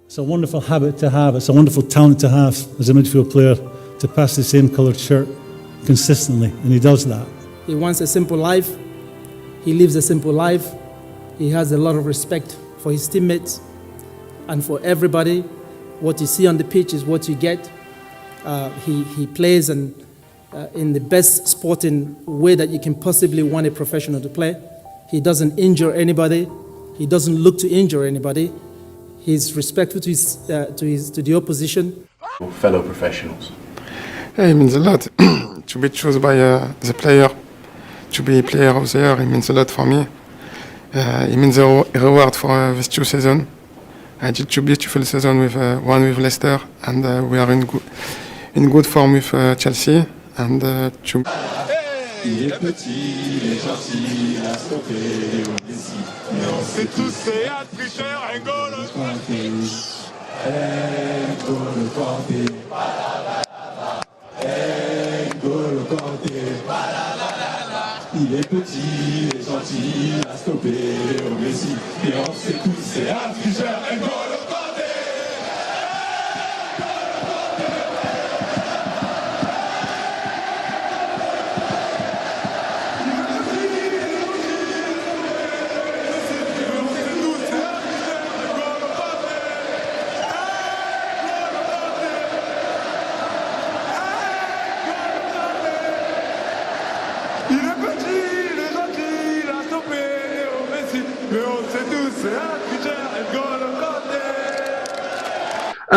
It's a wonderful habit to have. It's a wonderful talent to have as a midfield player, to pass the same coloured shirt consistently, and he does that. He wants a simple life. He lives a simple life. He has a lot of respect for his teammates and for everybody. What you see on the pitch is what you get. He plays in the best sporting way that you can possibly want a professional to play. He doesn't injure anybody. He doesn't look to injure anybody. He's respectful to the opposition. Fellow professionals. Yeah, it means a lot to be chosen by the player, to be player of the year. It means a lot for me. It means a reward for this 2 seasons. I did 2 beautiful seasons with one with Leicester, and we are in good form with Chelsea. And Il est petit, il est gentil, il a stoppé Messi. Mais on sait tous c'est un tricheur, N'golo Kante. N'golo Kante. N'golo Kante. Il est petit, il est gentil, il a stoppé Messi. Mais on sait tous c'est un tricheur, N'golo Kante.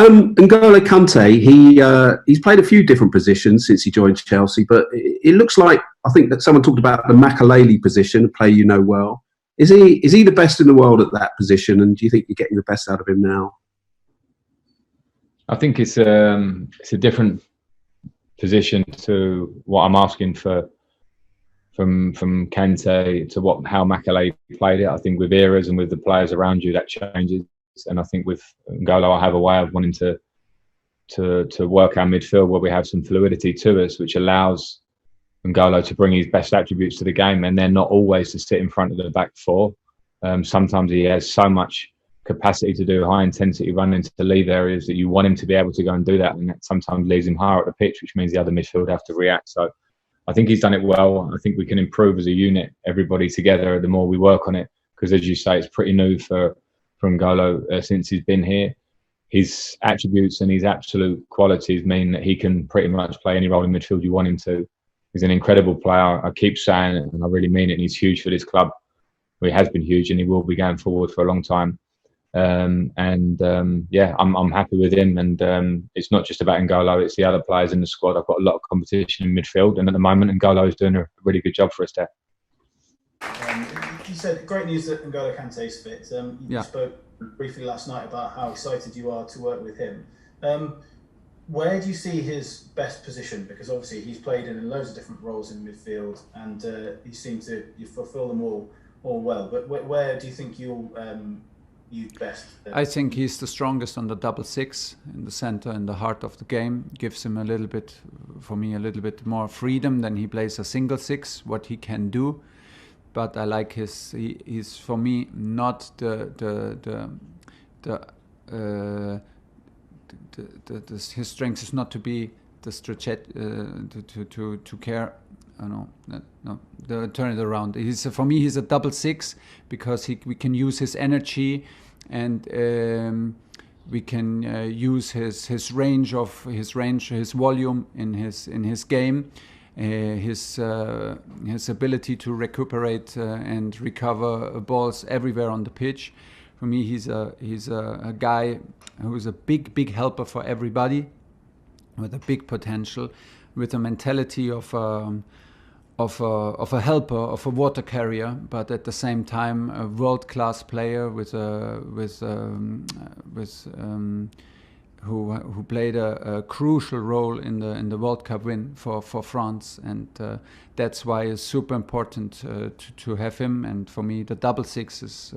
N'golo Kante, he's played a few different positions since he joined Chelsea, but it looks like, I think that someone talked about the Makelele position, a player you know well. Is he the best in the world at that position, and do you think you're getting the best out of him now? I think it's a different position to what I'm asking for from Kante to how Makelele played it. I think with eras and with the players around you, that changes. And I think with N'golo, I have a way of wanting to work our midfield where we have some fluidity to us, which allows N'golo to bring his best attributes to the game, and then not always to sit in front of the back four. Sometimes he has so much capacity to do high intensity running to leave areas that you want him to be able to go and do that, and that sometimes leaves him higher at the pitch, which means the other midfield have to react. So I think he's done it well. I think we can improve as a unit, everybody together, the more we work on it, because as you say, it's pretty new for N'golo since he's been here. His attributes and his absolute qualities mean that he can pretty much play any role in midfield you want him to. He's an incredible player. I keep saying it, and I really mean it, and he's huge for this club. He has been huge, and he will be going forward for a long time. I'm happy with him, and it's not just about N'golo, it's the other players in the squad. I've got a lot of competition in midfield, and at the moment N'golo is doing a really good job for us there. You said great news that N'golo Kante's fit. You spoke briefly last night about how excited you are to work with him. Where do you see his best position? Because obviously he's played in loads of different roles in midfield, and he seems to fulfil them all well. But where do you think you'll best? I think he's the strongest on the 6-6 in the center, in the heart of the game. Gives him a little bit more freedom than he plays a 6, what he can do. But I like he's for me not his strength is not to be the to care. Turn it around. For me he's a 6 because we can use his energy, and we can use his range, his volume in his game. His ability to recuperate and recover balls everywhere on the pitch. For me, he's a guy who is a big helper for everybody, with a big potential, with a mentality of a helper, of a water carrier, but at the same time a world-class player who played a crucial role in the World Cup win for France, and that's why it's super important to have him. And for me, the 6 is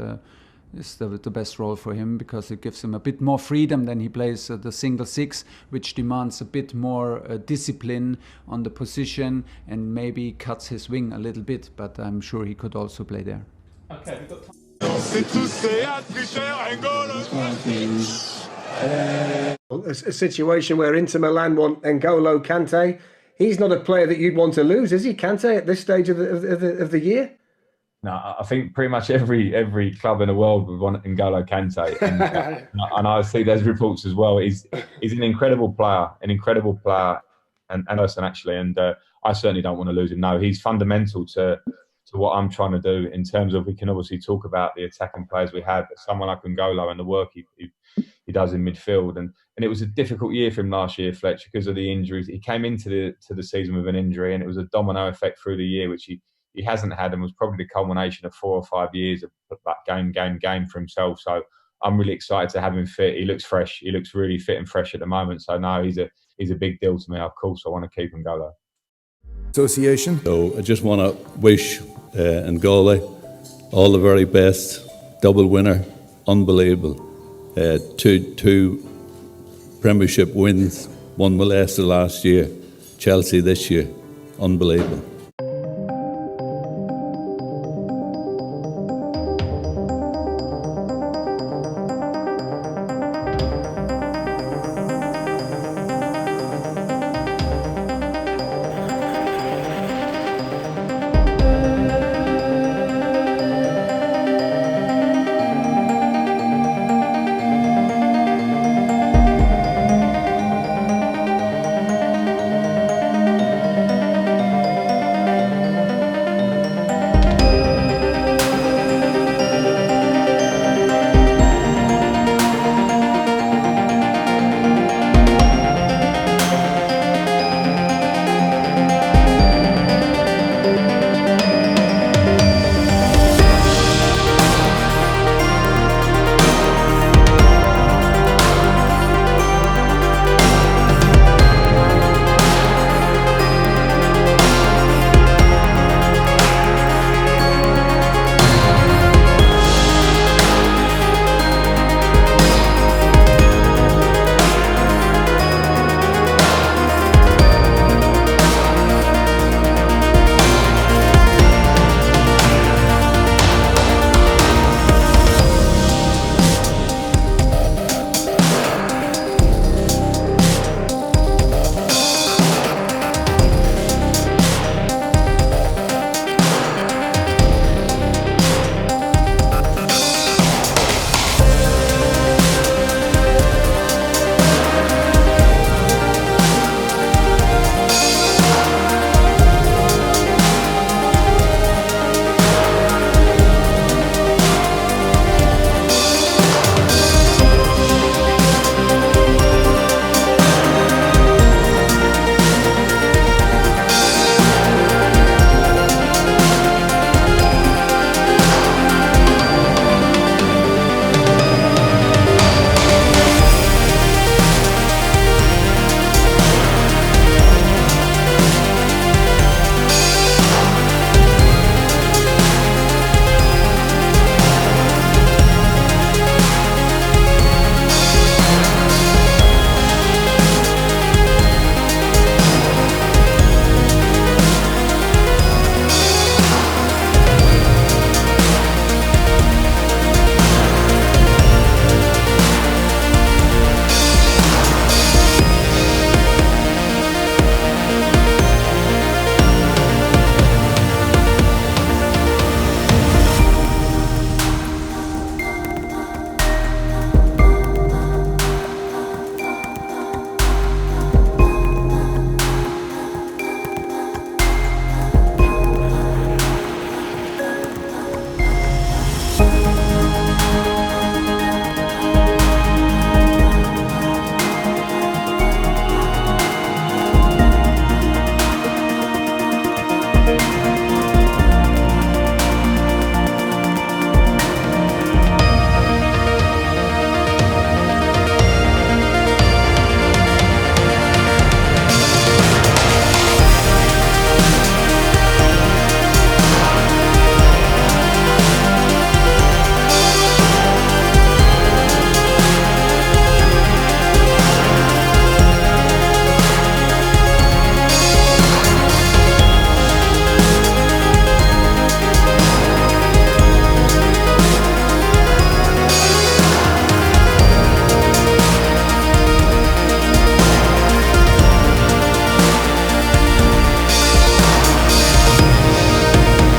the best role for him, because it gives him a bit more freedom than he plays the 6, which demands a bit more discipline on the position and maybe cuts his wing a little bit. But I'm sure he could also play there. Okay, we've got time. A situation where Inter Milan want N'golo Kante. He's not a player that you'd want to lose, is he, Kante, at this stage of the year? No, I think pretty much every club in the world would want N'golo Kante, and I see those reports as well. He's an incredible player, and person actually, and I certainly don't want to lose him. No, he's fundamental to what I'm trying to do in terms of, we can obviously talk about the attacking players we have, but someone like N'golo and the work he does in midfield, and it was a difficult year for him last year, Fletch, because of the injuries. He came into the season with an injury, and it was a domino effect through the year, which he hasn't had, and was probably the culmination of 4 or 5 years of that game for himself. So I'm really excited to have him fit. He looks fresh. He looks really fit and fresh at the moment. So no, he's a big deal to me. Of course, I want to keep N'golo. Association. So I just want to wish N'golo all the very best. Double winner, unbelievable. 2 Premiership wins, 1 with Leicester last year, Chelsea this year, unbelievable.